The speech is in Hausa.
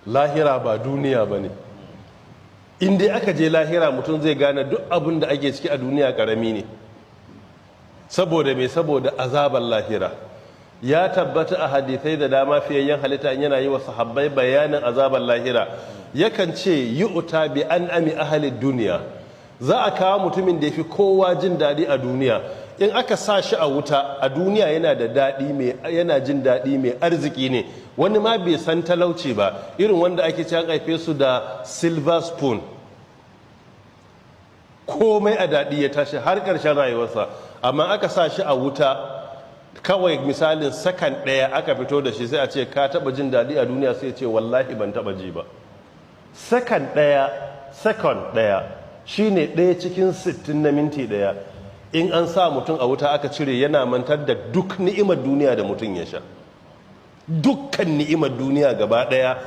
lahira ba duniya ba ne. In dai aka je lahira mutum zai gane duk abin da ake ciki a duniya karami ne. Saboda me? Saboda azabar lahira ya tabbata a hadithai da dama, fiyayyen halitta yana yi wa sahabbai bayanin azabar lahira, yakan ce yi uta bi an ami ahalin duniya. Za a kawo mutumin da ya fi kowa jin daɗi a duniya, in aka sa shi a wuta a duniya yana da daɗi, yana jin daɗi, mai arziki ne, wani ma bai san talauci ba, irin wanda ake ci an haife su da silver spoon, komai a daɗi ya tashi har ƙarshen rayuwarsa. Amma aka sa shi a wuta, kawai misalin sakan ɗaya aka fito da shi, sai a ce ka taɓa jin daɗi a duniya, sai ce wallahi ban taɓa ji ba. Sakan ɗaya shi ne ɗaya cikin 60 na minti ɗaya. In an sa mutum a wuta aka cire, yana mantar da duk ni'imar duniya da mutum ya sha, dukkan ni'imar duniya gaba ɗaya